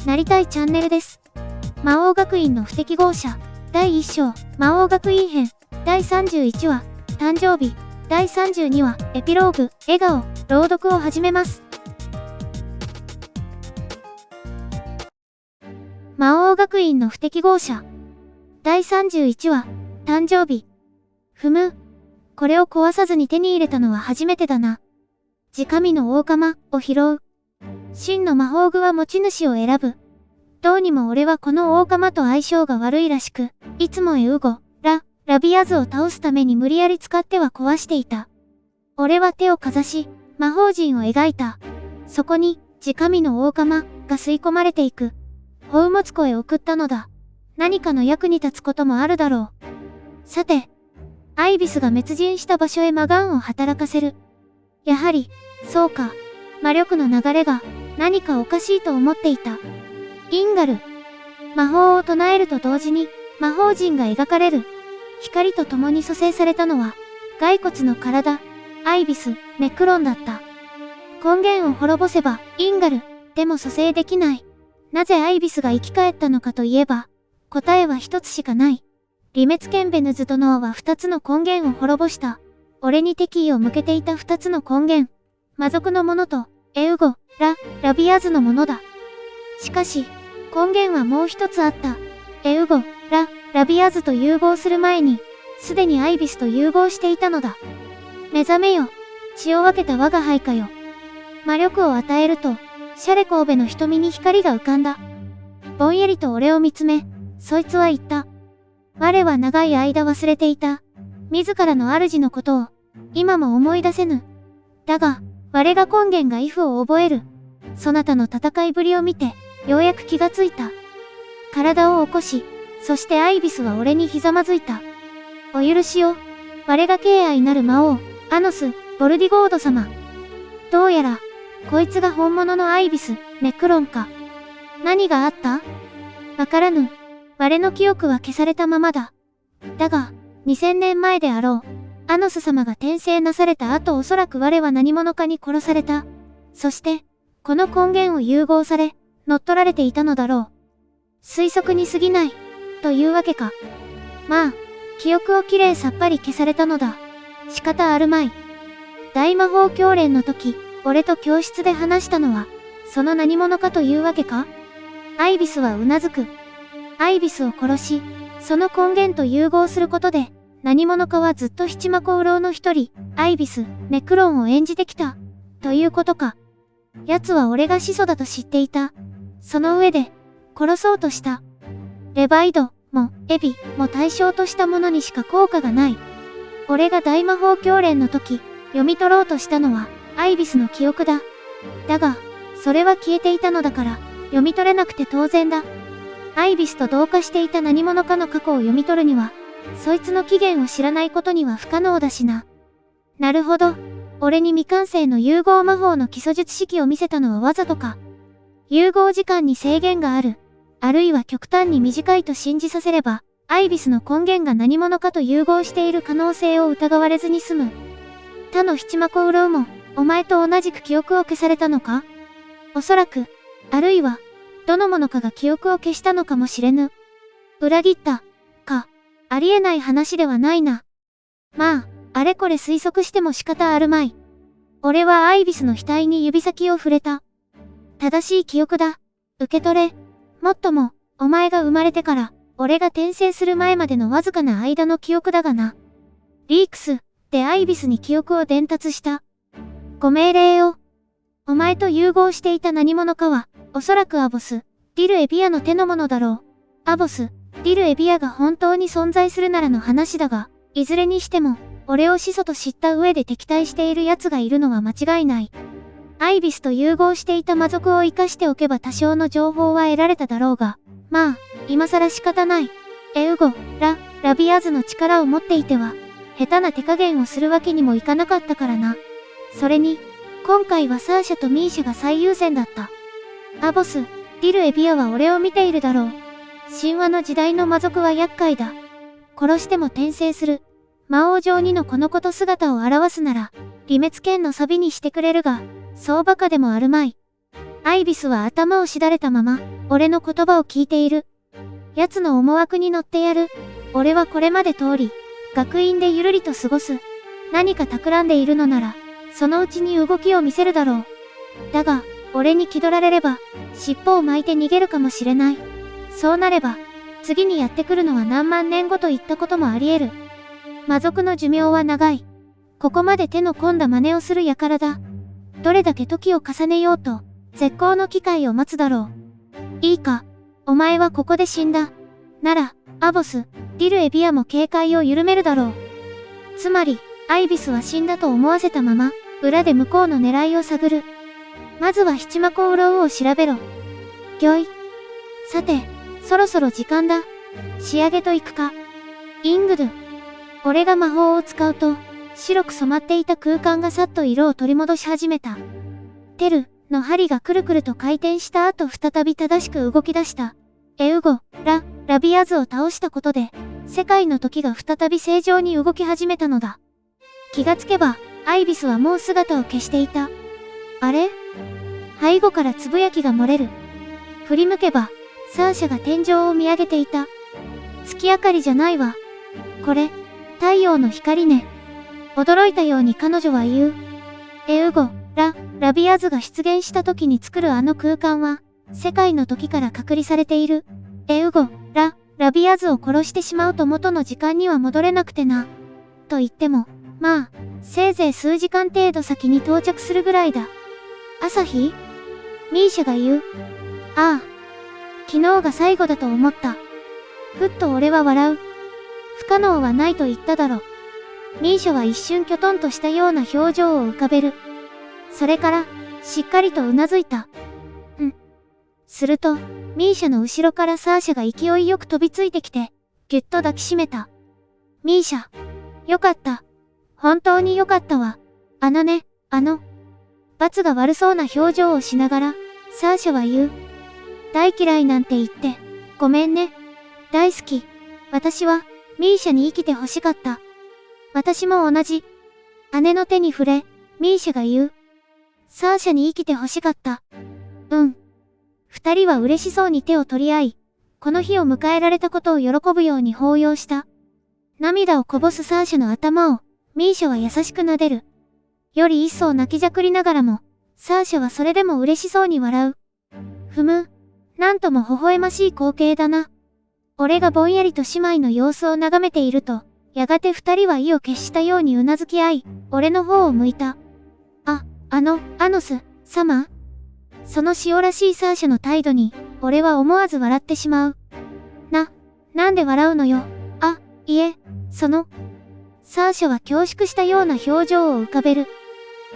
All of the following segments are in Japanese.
なりたいチャンネルです。魔王学院の不適合者、第1章、魔王学院編、第31話、誕生日、第32話、エピローグ、笑顔、朗読を始めます。魔王学院の不適合者、第31話、誕生日。これを壊さずに手に入れたのは初めてだな。直身の大釜を拾う。真の魔法具は持ち主を選ぶ。どうにも俺はこの大釜と相性が悪いらしく、いつもエウゴ、ラビアズを倒すために無理やり使っては壊していた。俺は手をかざし、魔法陣を描いた。そこに、直身の大釜が吸い込まれていく。宝物庫へ送ったのだ。何かの役に立つこともあるだろう。さて、アイビスが滅人した場所へ魔眼を働かせる。やはり、そうか。魔力の流れが何かおかしいと思っていた。インガル。魔法を唱えると同時に魔法陣が描かれる。光と共に蘇生されたのは骸骨の体、アイビス、ネクロンだった。根源を滅ぼせばインガルでも蘇生できない。なぜアイビスが生き返ったのかといえば、答えは一つしかない。リメツケンベヌズとノアは二つの根源を滅ぼした。俺に敵意を向けていた二つの根源。魔族のものと、エウゴ、ラビアズのものだ。しかし、根源はもう一つあった。エウゴ、ラビアズと融合する前に、すでにアイビスと融合していたのだ。目覚めよ。血を分けた我が輩かよ。魔力を与えると、シャレ神戸の瞳に光が浮かんだ。ぼんやりと俺を見つめ、そいつは言った。我は長い間忘れていた。自らの主のことを、今も思い出せぬ。だが、我が根源がイフを覚える。そなたの戦いぶりを見て、ようやく気がついた。体を起こし、そしてアイビスは俺にひざまずいた。お許しを、我が敬愛なる魔王、アノス、ボルディゴード様。どうやら、こいつが本物のアイビス、ネクロンか。何があった?わからぬ。我の記憶は消されたままだ。だが、2000年前であろう。アノス様が転生なされた後おそらく我は何者かに殺された。そして、この根源を融合され、乗っ取られていたのだろう。推測に過ぎない、というわけか。まあ、記憶をきれいさっぱり消されたのだ。仕方あるまい。大魔法教練の時、俺と教室で話したのは、その何者かというわけか?アイビスはうなずく。アイビスを殺し、その根源と融合することで、何者かはずっと七魔功労の一人、アイビス、ネクロンを演じてきた。ということか。奴は俺が始祖だと知っていた。その上で、殺そうとした。レバイドも、エビも対象としたものにしか効果がない。俺が大魔法教練の時、読み取ろうとしたのは、アイビスの記憶だ。だが、それは消えていたのだから、読み取れなくて当然だ。アイビスと同化していた何者かの過去を読み取るには、そいつの起源を知らないことには不可能だしな。なるほど。俺に未完成の融合魔法の基礎術式を見せたのはわざとか。融合時間に制限がある。あるいは極端に短いと信じさせれば、アイビスの根源が何者かと融合している可能性を疑われずに済む。他の七魔功労も、お前と同じく記憶を消されたのか?おそらく、あるいは、どの者かが記憶を消したのかもしれぬ。裏切った、か。ありえない話ではないな。まあ、あれこれ推測しても仕方あるまい。俺はアイビスの額に指先を触れた。正しい記憶だ。受け取れ。もっとも、お前が生まれてから、俺が転生する前までのわずかな間の記憶だがな。リークス、でアイビスに記憶を伝達した。ご命令を。お前と融合していた何者かは、おそらくアボス、ディルエビアの手のものだろう。アボス、ディルエビアが本当に存在するならの話だが、いずれにしても、俺を始祖と知った上で敵対している奴がいるのは間違いない。アイビスと融合していた魔族を生かしておけば多少の情報は得られただろうが、まあ、今更仕方ない。エウゴ、ラビアズの力を持っていては、下手な手加減をするわけにもいかなかったからな。それに、今回はサーシャとミーシャが最優先だった。アボス、ディルエビアは俺を見ているだろう。神話の時代の魔族は厄介だ。殺しても転生する。魔王上にのこのこと姿を現すなら、リメツ剣のサビにしてくれるが、そうバカでもあるまい。アアイビスは頭をしだれたまま、俺の言葉を聞いている。奴の思惑に乗ってやる。俺はこれまで通り、学院でゆるりと過ごす。何か企んでいるのなら、そのうちに動きを見せるだろう。だが、俺に気取られれば、尻尾を巻いて逃げるかもしれない。そうなれば、次にやってくるのは何万年後といったこともあり得る。魔族の寿命は長い。ここまで手の込んだ真似をする輩だ。どれだけ時を重ねようと、絶好の機会を待つだろう。いいか、お前はここで死んだ。なら、アボス、ディルエビアも警戒を緩めるだろう。つまり、アイビスは死んだと思わせたまま、裏で向こうの狙いを探る。まずは七魔コウロウを調べろ。ぎょい。さて、そろそろ時間だ。仕上げと行くか。イングドゥ。俺が魔法を使うと、白く染まっていた空間がさっと色を取り戻し始めた。テルの針がくるくると回転した後再び正しく動き出した。エウゴ、ラビアズを倒したことで、世界の時が再び正常に動き始めたのだ。気がつけば、アイビスはもう姿を消していた。あれ？背後からつぶやきが漏れる。振り向けば、サーシャが天井を見上げていた。月明かりじゃないわ。これ、太陽の光ね。驚いたように彼女は言う。エウゴ、ラビアズが出現した時に作るあの空間は、世界の時から隔離されている。エウゴ、ラビアズを殺してしまうと元の時間には戻れなくてな。と言っても、まあ、せいぜい数時間程度先に到着するぐらいだ。朝日？ミーシャが言う。ああ。昨日が最後だと思った。ふっと俺は笑う。不可能はないと言っただろ。ミーシャは一瞬きょとんとしたような表情を浮かべる。それから、しっかりとうなずいた。すると、ミーシャの後ろからサーシャが勢いよく飛びついてきて、ぎゅっと抱きしめた。ミーシャ。よかった。本当によかったわ。罰が悪そうな表情をしながら、サーシャは言う。大嫌いなんて言って、ごめんね。大好き。私は、ミーシャに生きて欲しかった。私も同じ。姉の手に触れ、ミーシャが言う。サーシャに生きて欲しかった。二人は嬉しそうに手を取り合い、この日を迎えられたことを喜ぶように抱擁した。涙をこぼすサーシャの頭を、ミーシャは優しく撫でる。より一層泣きじゃくりながらも、サーシャはそれでも嬉しそうに笑う。なんとも微笑ましい光景だな。俺がぼんやりと姉妹の様子を眺めていると、やがて二人は意を決したようにうなずき合い、俺の方を向いた。アノス、様？その塩らしいサーシャの態度に、俺は思わず笑ってしまう。なんで笑うのよ。いえ、サーシャは恐縮したような表情を浮かべる。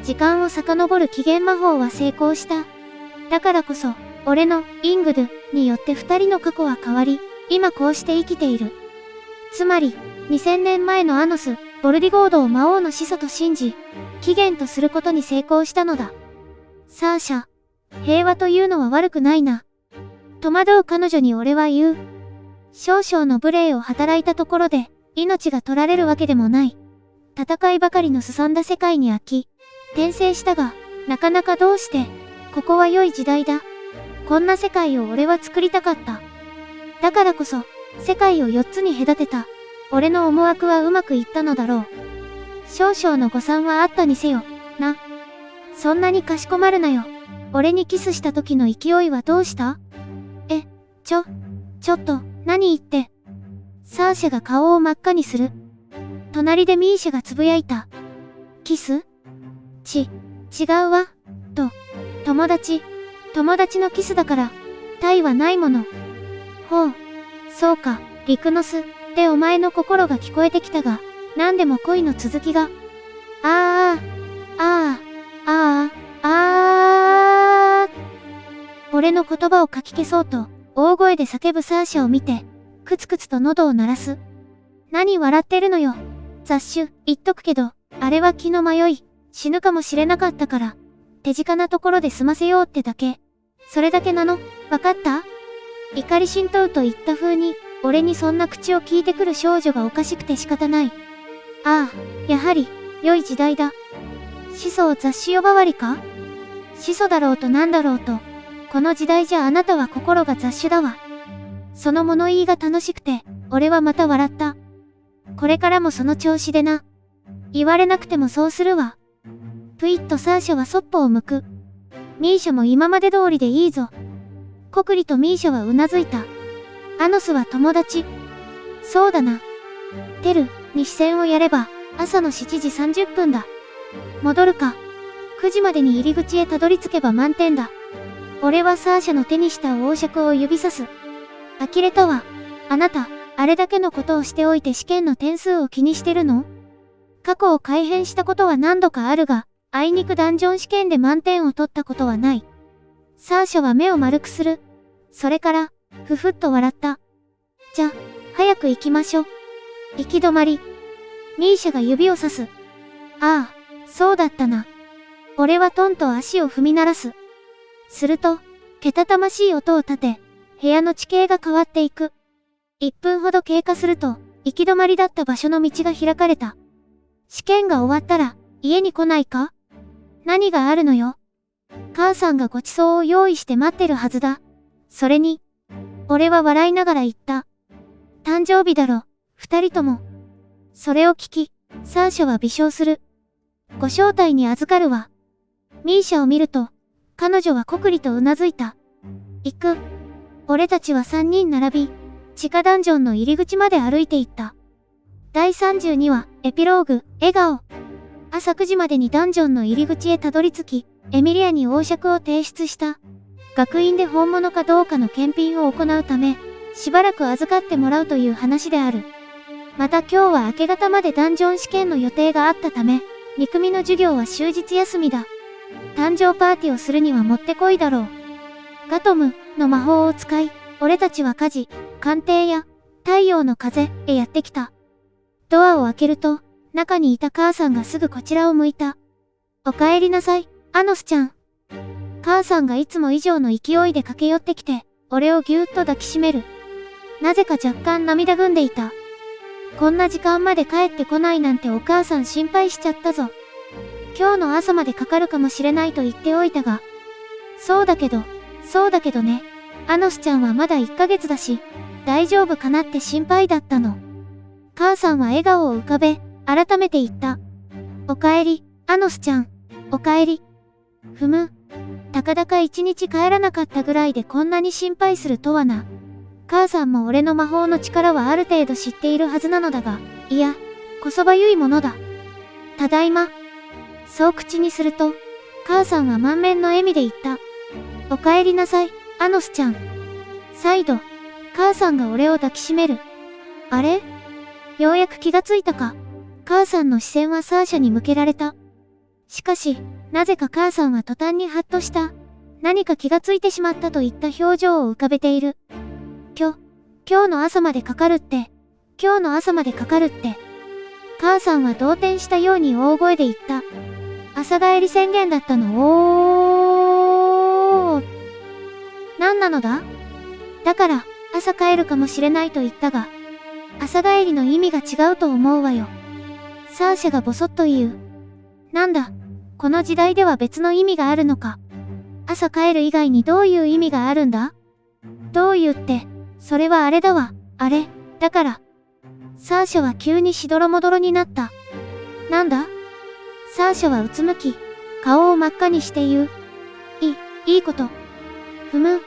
時間を遡る起源魔法は成功した。だからこそ、俺のイングドゥによって二人の過去は変わり、今こうして生きている。つまり、2000年前のアノス、ボルディゴードを魔王の始祖と信じ、起源とすることに成功したのだ。サーシャ、平和というのは悪くないな。戸惑う彼女に俺は言う。少々の無礼を働いたところで、命が取られるわけでもない。戦いばかりのすさんだ世界に飽き、転生したが、なかなかどうして、ここは良い時代だ。こんな世界を俺は作りたかった。だからこそ、世界を4つに隔てた。俺の思惑はうまくいったのだろう。少々の誤算はあったにせよ、な。そんなにかしこまるなよ。俺にキスした時の勢いはどうした？ちょっと、何言って。サーシャが顔を真っ赤にする。隣でミーシャがつぶやいた。キス？違うわ。友達のキスだから、体はないもの。ほう、そうか、リクノス、でお前の心が聞こえてきたが、なんでも恋の続きが。俺の言葉をかき消そうと、大声で叫ぶサーシャを見て、くつくつと喉を鳴らす。何笑ってるのよ。雑種、言っとくけど、あれは気の迷い、死ぬかもしれなかったから、手近なところで済ませようってだけ。それだけなの？わかった？怒り浸透と言った風に、俺にそんな口を聞いてくる少女がおかしくて仕方ない。やはり、良い時代だ。始祖を雑種呼ばわりか？始祖だろうとなんだろうと、この時代じゃあなたは心が雑種だわ。その物言いが楽しくて、俺はまた笑った。これからもその調子でな。言われなくてもそうするわ。ぷいっとサーシャはそっぽを向く。ミーシャも今まで通りでいいぞ。コクリとミーシャはうなずいた。アノスは友達。そうだな。テルに視線をやれば、朝の7時30分だ。戻るか。9時までに入り口へたどり着けば満点だ。俺はサーシャの手にした王爵を指さす。呆れたわ。あなた、あれだけのことをしておいて試験の点数を気にしてるの？過去を改変したことは何度かあるが、あいにくダンジョン試験で満点を取ったことはない。サーシャは目を丸くする。それから、ふふっと笑った。じゃ、早く行きましょ。行き止まり。ミーシャが指をさす。ああ、そうだったな。俺はトンと足を踏み鳴らす。すると、けたたましい音を立て、部屋の地形が変わっていく。1分ほど経過すると、行き止まりだった場所の道が開かれた。試験が終わったら、家に来ないか？何があるのよ。母さんがごちそうを用意して待ってるはずだ。それに、俺は笑いながら言った。誕生日だろ、二人とも。それを聞き、サーシャは微笑する。ご招待に預かるわ。ミーシャを見ると、彼女はこくりとうなずいた。行く。俺たちは3人並び、地下ダンジョンの入り口まで歩いて行った。第32話、エピローグ、笑顔。朝9時までにダンジョンの入り口へたどり着き、エミリアに王爵を提出した。学院で本物かどうかの検品を行うため、しばらく預かってもらうという話である。また今日は明け方までダンジョン試験の予定があったため、2組の授業は終日休みだ。誕生パーティーをするにはもってこいだろう。ガトムの魔法を使い、俺たちは家事、鑑定や太陽の風へやってきた。ドアを開けると、中にいた母さんがすぐこちらを向いた。お帰りなさい、アノスちゃん。母さんがいつも以上の勢いで駆け寄ってきて、俺をぎゅーっと抱きしめる。なぜか若干涙ぐんでいた。こんな時間まで帰ってこないなんてお母さん心配しちゃったぞ。今日の朝までかかるかもしれないと言っておいたが。そうだけどね。アノスちゃんはまだ1ヶ月だし、大丈夫かなって心配だったの。母さんは笑顔を浮かべ、改めて言った。おかえり、アノスちゃん。おかえり。ふむ。たかだか1日帰らなかったぐらいでこんなに心配するとはな。母さんも俺の魔法の力はある程度知っているはずなのだが、いや、こそばゆいものだ。ただいま。そう口にすると、母さんは満面の笑みで言った。おかえりなさい、アノスちゃん。再度、母さんが俺を抱きしめる。あれ？ようやく気がついたか。母さんの視線はサーシャに向けられた。しかし、なぜか母さんは途端にハッとした。何か気がついてしまったといった表情を浮かべている。今日の朝までかかるって。母さんは動転したように大声で言った。朝帰り宣言だったの？何なのだ？だから、朝帰るかもしれないと言ったが、朝帰りの意味が違うと思うわよ。サーシャがボソッと言う。なんだ、この時代では別の意味があるのか。朝帰る以外にどういう意味があるんだ？どういうって、それはあれだわ、あれ、だから。サーシャは急にしどろもどろになった。なんだ？サーシャはうつむき、顔を真っ赤にして言う。いいこと。ふむ、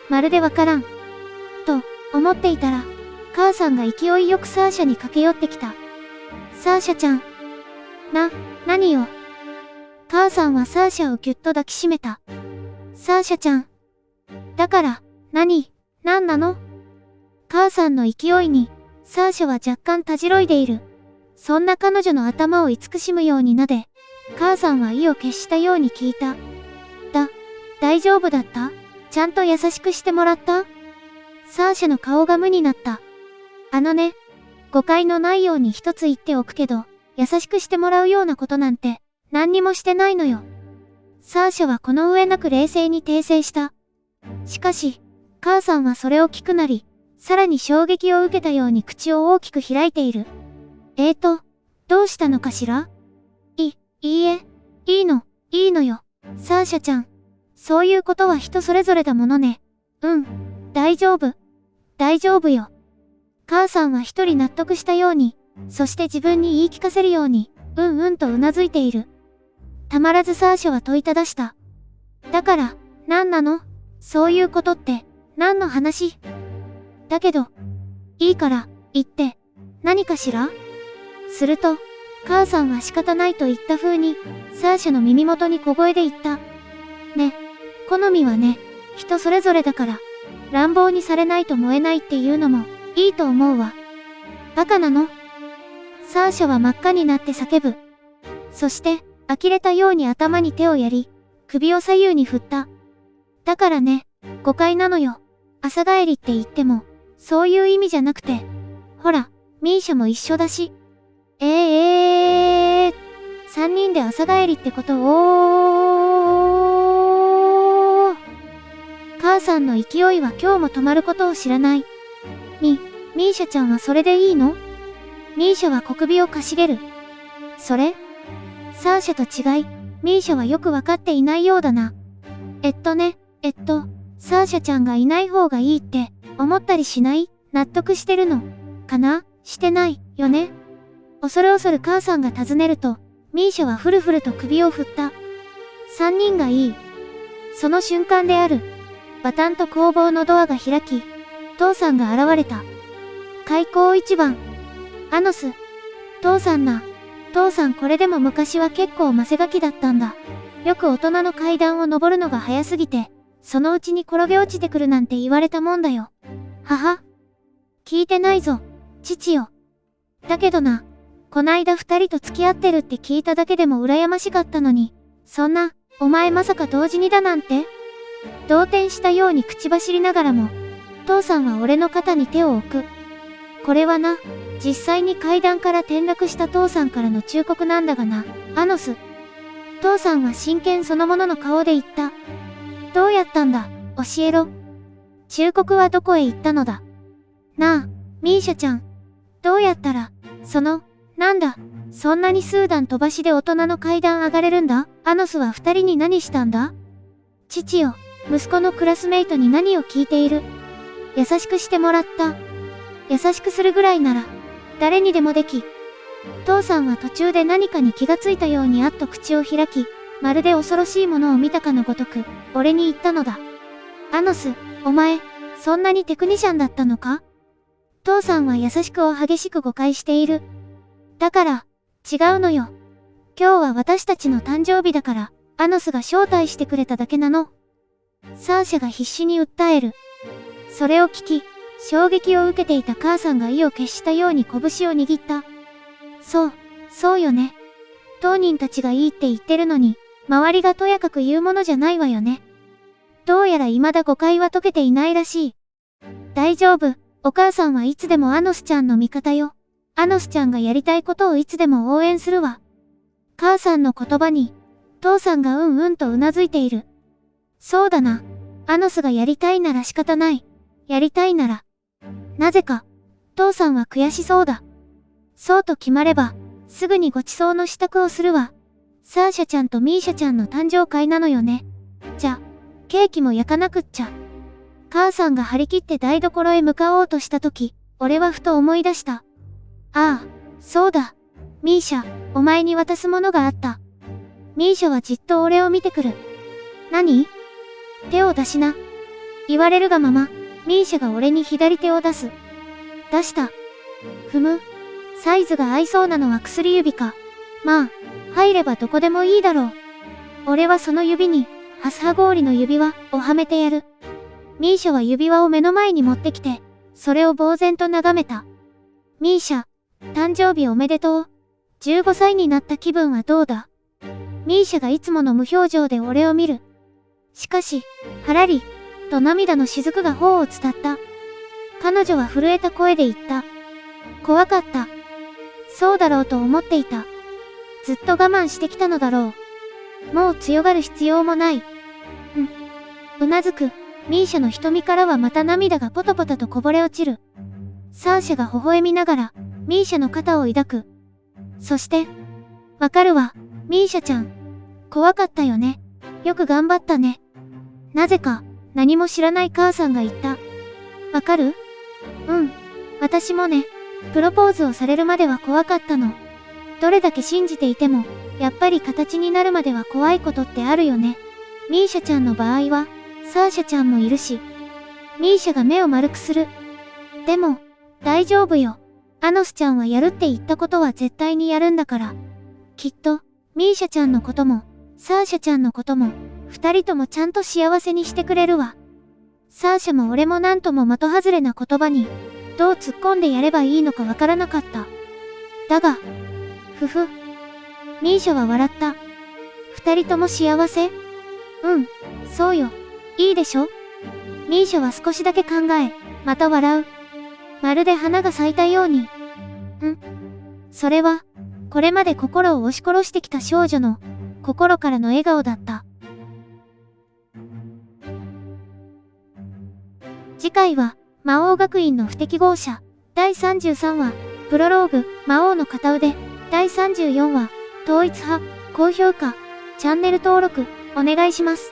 まるでわからん。と、思っていたら、母さんが勢いよくサーシャに駆け寄ってきた。サーシャちゃん。何よ。母さんはサーシャをぎゅっと抱きしめた。サーシャちゃん。だから、なんなの？母さんの勢いに、サーシャは若干たじろいでいる。そんな彼女の頭を慈しむように撫で、母さんは意を決したように聞いた。大丈夫だった？ちゃんと優しくしてもらった？サーシャの顔が無になった。誤解のないように一つ言っておくけど、優しくしてもらうようなことなんて、何にもしてないのよ。サーシャはこの上なく冷静に訂正した。しかし、母さんはそれを聞くなり、さらに衝撃を受けたように口を大きく開いている。どうしたのかしら？いいえ、いいのよ、サーシャちゃん。そういうことは人それぞれだものね。大丈夫。大丈夫よ。母さんは一人納得したように、そして自分に言い聞かせるように、とうなずいている。たまらずサーシャは問いただした。だから、何なの？そういうことって、何の話？だけど、いいから、言って、何かしら？すると、母さんは仕方ないと言った風に、サーシャの耳元に小声で言った。ね、好みはね、人それぞれだから、乱暴にされないと燃えないっていうのも、いいと思うわ。バカなの？サーシャは真っ赤になって叫ぶ。そして、呆れたように頭に手をやり、首を左右に振った。だからね、誤解なのよ。朝帰りって言っても、そういう意味じゃなくて。ほら、ミーシャも一緒だし。3人で朝帰りってことを。母さんの勢いは今日も止まることを知らない。ミーシャちゃんはそれでいいの？ミーシャは小首をかしげる。それ？サーシャと違い、ミーシャはよくわかっていないようだな。サーシャちゃんがいない方がいいって思ったりしない？納得してるのかな？してないよね？恐る恐る母さんが尋ねると、ミーシャはふるふると首を振った。3人がいい。その瞬間である。バタンと工房のドアが開き、父さんが現れた。開口一番。アノス。父さんな。父さんこれでも昔は結構マセガキだったんだ。よく大人の階段を登るのが早すぎて、そのうちに転げ落ちてくるなんて言われたもんだよ。はは。聞いてないぞ、父よ。だけどな、こないだ2人と付き合ってるって聞いただけでも羨ましかったのに、そんな、お前まさか同時にだなんて？動転したように口走りながらも、父さんは俺の肩に手を置く。これはな、実際に階段から転落した父さんからの忠告なんだがな、アノス。父さんは真剣そのものの顔で言った。どうやったんだ、教えろ。忠告はどこへ行ったのだ。なあ、ミーシャちゃん。どうやったら、なんだ、そんなに数段飛ばしで大人の階段上がれるんだ？アノスは2人に何したんだ？父よ、息子のクラスメイトに何を聞いている？優しくしてもらった。優しくするぐらいなら、誰にでもでき。父さんは途中で何かに気がついたようにあっと口を開き、まるで恐ろしいものを見たかのごとく、俺に言ったのだ。アノス、お前、そんなにテクニシャンだったのか？父さんは優しくを激しく誤解している。だから、違うのよ。今日は私たちの誕生日だから、アノスが招待してくれただけなの。サーシャが必死に訴える。それを聞き、衝撃を受けていた母さんが意を決したように拳を握った。そうよね。当人たちがいいって言ってるのに、周りがとやかく言うものじゃないわよね。どうやら未だ誤解は解けていないらしい。大丈夫、お母さんはいつでもアノスちゃんの味方よ。アノスちゃんがやりたいことをいつでも応援するわ。母さんの言葉に、父さんがとうなずいている。そうだな。アノスがやりたいなら仕方ない。やりたいなら。なぜか、父さんは悔しそうだ。そうと決まれば、すぐにご馳走の支度をするわ。サーシャちゃんとミーシャちゃんの誕生会なのよね。じゃ、ケーキも焼かなくっちゃ。母さんが張り切って台所へ向かおうとしたとき、俺はふと思い出した。ああ、そうだ。ミーシャ、お前に渡すものがあった。ミーシャはじっと俺を見てくる。何？手を出しな。言われるがまま、ミーシャが俺に左手を出す。出した。サイズが合いそうなのは薬指か。まあ、入ればどこでもいいだろう。俺はその指に、ハスハ氷の指輪をはめてやる。ミーシャは指輪を目の前に持ってきて、それを呆然と眺めた。ミーシャ、誕生日おめでとう。15歳になった気分はどうだ？ミーシャがいつもの無表情で俺を見る。しかし、はらり、と涙の雫が頬を伝った。彼女は震えた声で言った。怖かった。そうだろうと思っていた。ずっと我慢してきたのだろう。もう強がる必要もない。うなずく、ミーシャの瞳からはまた涙がポトポトとこぼれ落ちる。サーシャが微笑みながら、ミーシャの肩を抱く。そして、わかるわ、ミーシャちゃん。怖かったよね。よく頑張ったね。なぜか、何も知らない母さんが言った。わかる？うん。私もね、プロポーズをされるまでは怖かったの。どれだけ信じていても、やっぱり形になるまでは怖いことってあるよね。ミーシャちゃんの場合は、サーシャちゃんもいるし、ミーシャが目を丸くする。でも、大丈夫よ。アノスちゃんはやるって言ったことは絶対にやるんだから。きっと、ミーシャちゃんのことも、サーシャちゃんのことも、二人ともちゃんと幸せにしてくれるわ。サーシャも俺もなんとも的外れな言葉に、どう突っ込んでやればいいのかわからなかった。だが、ふふ。ミーシャは笑った。二人とも幸せ？うん、そうよ。いいでしょ？ミーシャは少しだけ考え、また笑う。まるで花が咲いたように。それは、これまで心を押し殺してきた少女の、心からの笑顔だった。次回は、魔王学院の不適合者、第33話、プロローグ、魔王の片腕、第34話、統一派、高評価、チャンネル登録、お願いします。